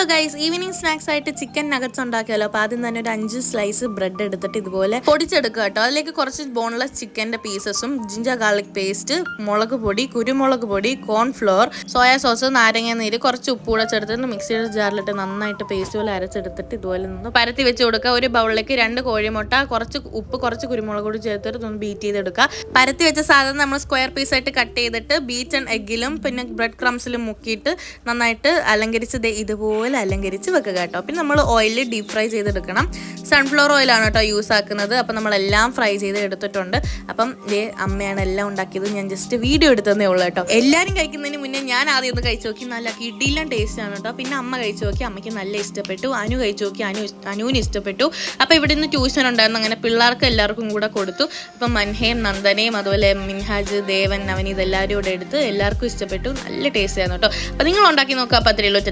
Hello guys, evening snacks ആയിട്ട് chicken nuggets ഉണ്ടാക്കിയാലോ. അപ്പോൾ ആദ്യം തന്നെ ഒരു 5 സ്ലൈസ് ബ്രെഡ് എടുത്തിട്ട് ഇതുപോലെ പൊടിച്ചെടുക്കുക കേട്ടോ. അതിലേക്ക് കുറച്ച് ബോൺലെസ് ചിക്കൻ്റെ പീസസും ജിഞ്ചർ ഗാർലിക് പേസ്റ്റ്, മുളക് പൊടി, കുരുമുളക് പൊടി, കോൺഫ്ലോർ, സോയാ സോസ്, നാരങ്ങ നീര്, കുറച്ച് ഉപ്പ് കൂടെ ചേർത്തിട്ട് മിക്സിയുടെ ജാറിലിട്ട് നന്നായിട്ട് പേസ്റ്റ് പോലെ അരച്ചെടുത്തിട്ട് ഇതുപോലെ നിന്ന് പരത്തി വെച്ച് കൊടുക്കുക. ഒരു ബൗളിലേക്ക് 2 കോഴിമുട്ട, കുറച്ച് ഉപ്പ്, കുറച്ച് കുരുമുളക് പൊടി ചേർത്തിട്ട് ഒന്ന് ബീറ്റ് ചെയ്തെടുക്കുക. പരത്തി വെച്ച സാധനം നമ്മൾ സ്ക്വയർ പീസായിട്ട് കട്ട് ചെയ്തിട്ട് ബീറ്റൺ എഗ്ഗിലും പിന്നെ ബ്രെഡ് ക്രംസിലും മുക്കിയിട്ട് നന്നായിട്ട് അലങ്കരിച്ച് ഇതുപോലെ അലങ്കരിച്ച് വെക്കുക കേട്ടോ. പിന്നെ നമ്മൾ ഓയിലിൽ ഡീപ് ഫ്രൈ ചെയ്തെടുക്കണം. സൺഫ്ലവർ ഓയിലാണ് കേട്ടോ യൂസ് ആക്കുന്നത്. അപ്പം നമ്മളെല്ലാം ഫ്രൈ ചെയ്ത് എടുത്തിട്ടുണ്ട്. അപ്പം അമ്മയാണ് എല്ലാം ഉണ്ടാക്കിയത്. ഞാൻ ജസ്റ്റ് വീഡിയോ എടുത്തതേ ഉള്ളൂ കേട്ടോ. എല്ലാവരും കഴിക്കുന്നതിന് മുന്നേ ഞാൻ ആദ്യം ഒന്ന് കഴിച്ചു നോക്കി. നല്ല കിടിലൻ ടേസ്റ്റ് ആണ് കേട്ടോ. പിന്നെ അമ്മ കഴിച്ചു നോക്കി, അമ്മയ്ക്ക് നല്ല ഇഷ്ടപ്പെട്ടു. അനു കഴിച്ചു നോക്കി, അനുവിന് ഇഷ്ടപ്പെട്ടു. അപ്പോൾ ഇവിടെ നിന്ന് ട്യൂഷൻ ഉണ്ടായിരുന്നു, അങ്ങനെ പിള്ളേർക്ക് എല്ലാവർക്കും കൂടെ കൊടുത്തു. അപ്പം മൻഹയും നന്ദനയും അതുപോലെ മിൻഹാജ്, ദേവൻ, നവനീത് എല്ലാവരും കൂടെ എടുത്ത് എല്ലാവർക്കും ഇഷ്ടപ്പെട്ടു. നല്ല ടേസ്റ്റ് ആയിരുന്നു കേട്ടോ. അപ്പോൾ നിങ്ങൾ ഉണ്ടാക്കി നോക്കുക. അപ്പോൾ അത്രയുള്ളൂ.